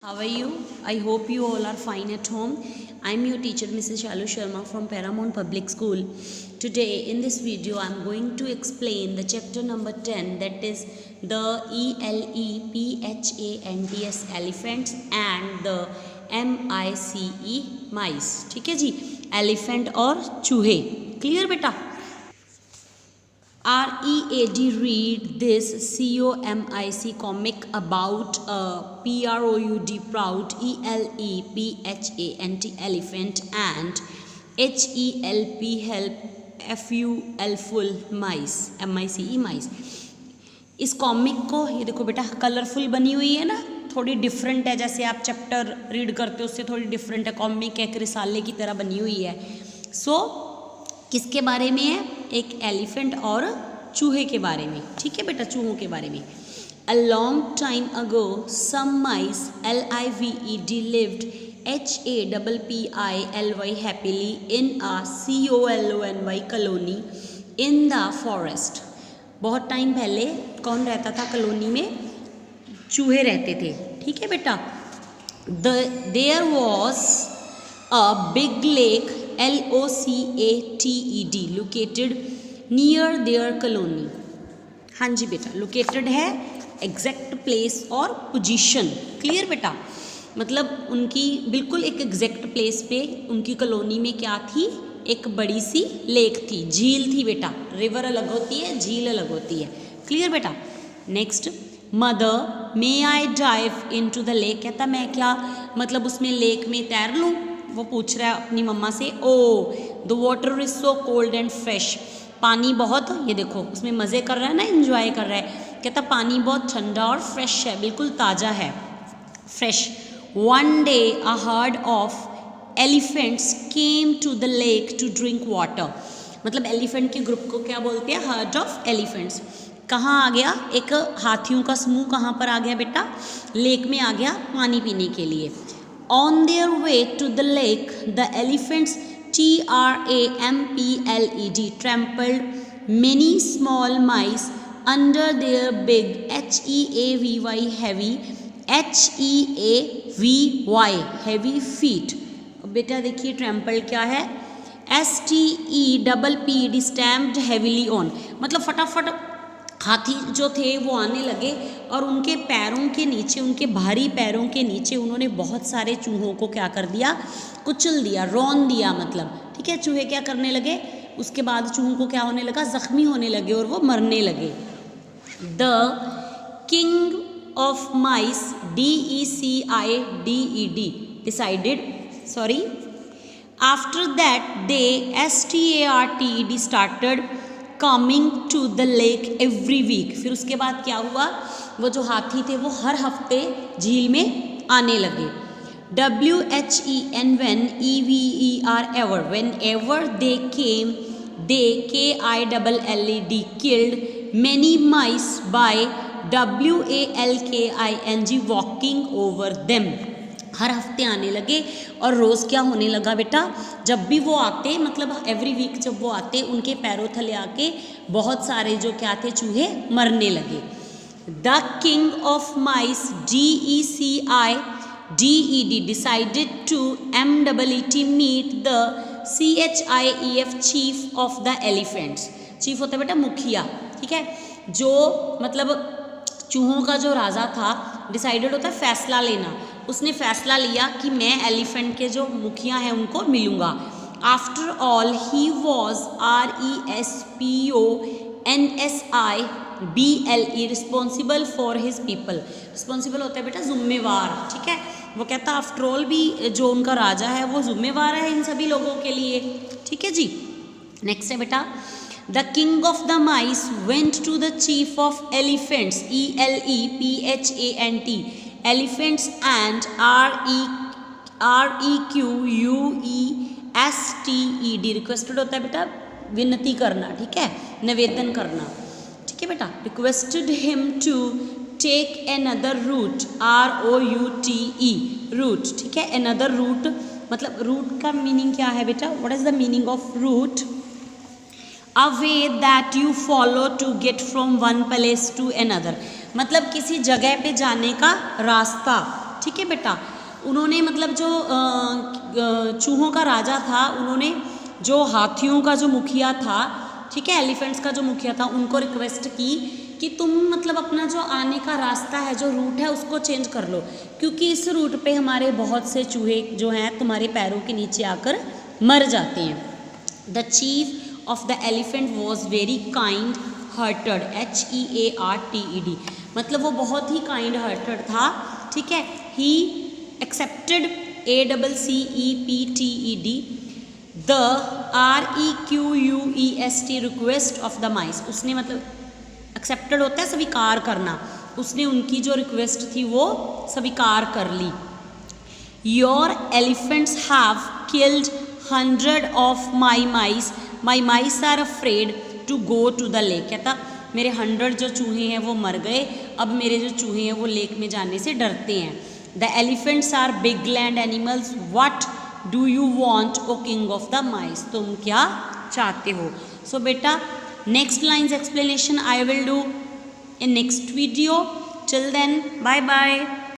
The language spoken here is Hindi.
How are you? I hope you all are fine at home. I'm your teacher Mrs. Shalu Sharma from Paramount Public School. Today in this video I'm going to explain the chapter number 10, that is the ELEPHANTS elephants and the MICE mice. ठीक है जी, elephant और चूहे. Clear बेटा? READ read this COMIC comic about a PROUD proud ELEPHANT elephant and HELP help FUL mice MICE mice. इस कॉमिक को ये देखो बेटा कलरफुल बनी हुई है ना, थोड़ी डिफरेंट है, जैसे आप चैप्टर रीड करते हो उससे थोड़ी डिफरेंट है. कॉमिक एक रिसाले की तरह बनी हुई है. किसके बारे में है? एक एलिफेंट और चूहे के बारे में. ठीक है बेटा, चूहों के बारे में. A long time ago, some mice LIVED lived HAPPILY happily in a COLONY colony in the forest. बहुत टाइम पहले कौन रहता था कॉलोनी में? चूहे रहते थे. ठीक है बेटा. There was a big lake LOCATED located near their colony. हाँ जी बेटा, लोकेटेड है एग्जैक्ट प्लेस और पोजीशन. क्लियर बेटा? मतलब उनकी बिल्कुल एक एग्जैक्ट प्लेस पे उनकी कॉलोनी में क्या थी? एक बड़ी सी लेक थी, झील थी बेटा. रिवर अलग होती है, झील अलग होती है. क्लियर बेटा? Next, mother may I dive into the lake. कहता मैं क्या मतलब उसमें लेक में तैर लूँ? वो पूछ रहा है अपनी मम्मा से. Oh the water is so cold and fresh. पानी बहुत, ये देखो उसमें मज़े कर रहा है ना, एंजॉय कर रहा है. कहता पानी बहुत ठंडा और फ्रेश है, बिल्कुल ताज़ा है, fresh. One day a herd of elephants came to the lake to drink water. मतलब एलिफेंट के ग्रुप को क्या बोलते हैं? Herd of elephants. कहाँ आ गया? एक हाथियों का समूह कहाँ पर आ गया बेटा? लेक में आ गया पानी पीने के लिए. On their way to the lake, the elephants TRAMPLED trampled many small mice under their big HEAVY heavy feet. बेटा देखिए ट्रैम्पल क्या है? STEPPED stamped heavily on. मतलब फटाफट हाथी जो थे वो आने लगे और उनके पैरों के नीचे, उनके भारी पैरों के नीचे उन्होंने बहुत सारे चूहों को क्या कर दिया? कुचल दिया, रौन दिया मतलब. ठीक है, चूहे क्या करने लगे? उसके बाद चूहों को क्या होने लगा? जख्मी होने लगे और वो मरने लगे. The king of mice DECIDED decided after that they STARTED started coming to the lake every week. फिर उसके बाद क्या हुआ? वो जो हाथी थे वो हर हफ्ते झील में आने लगे. WHEN whenever they came, they KILLED killed many mice by WALKING walking over them. हर हफ्ते आने लगे और रोज़ क्या होने लगा बेटा? जब भी वो आते, मतलब एवरी वीक जब वो आते, उनके पैरों थले आके बहुत सारे जो क्या थे? चूहे मरने लगे. The king of mice DECIDED decided to MEET meet the CHIEF chief of the elephants. Chief होता है बेटा मुखिया. ठीक है, जो मतलब चूहों का जो राजा था, डिसाइडेड होता है फैसला लेना. उसने फैसला लिया कि मैं एलिफेंट के जो मुखिया हैं उनको मिलूँगा. After all he was RESPONSIBLE responsible for his people. Responsible होता है बेटा जिम्मेवार. ठीक है, वो कहता आफ्टर ऑल भी जो उनका राजा है वो जिम्मेवार है इन सभी लोगों के लिए. ठीक है जी. नेक्स्ट है बेटा, the king of the mice went to the chief of elephants ELEPHANT elephants and REQUESTED requested होता है बेटा विनती करना. ठीक है, निवेदन करना. ठीक है बेटा. Requested him to take another route ROUTE route. ठीक है, another route मतलब रूट का मीनिंग क्या है बेटा? What is the meaning of route? A way that you follow to get from one place to another. मतलब किसी जगह पे जाने का रास्ता. ठीक है बेटा। उन्होंने मतलब जो चूहों का राजा था, उन्होंने जो हाथियों का जो मुखिया था, ठीक है, एलिफेंट्स का जो मुखिया था, उनको रिक्वेस्ट की कि तुम मतलब अपना जो आने का रास्ता है, जो रूट है, उसको चेंज कर लो, क्योंकि इस रूट पे हमारे बहुत से चूहे जो हैं तुम्हारे पैरों के नीचे आकर मर जाते हैं। The chief of the elephant was very kind hearted, HEARTED, मतलब वो बहुत ही काइंड हार्टेड था, ठीक है। He accepted ACCEPTED the REQUEST request of the माइस। उसने मतलब एक्सेप्टेड होता है स्वीकार करना, उसने उनकी जो रिक्वेस्ट थी वो स्वीकार कर ली। Your elephants have killed 100 of my mice are afraid to go to the lake. कहता मेरे 100 जो चूहे हैं वो मर गए, अब मेरे जो चूहे हैं वो लेक में जाने से डरते हैं। The elephants are big land animals, what do you want O king of the mice, तुम क्या चाहते हो। सो बेटा next lines explanation I will do in next video. Till then, bye bye.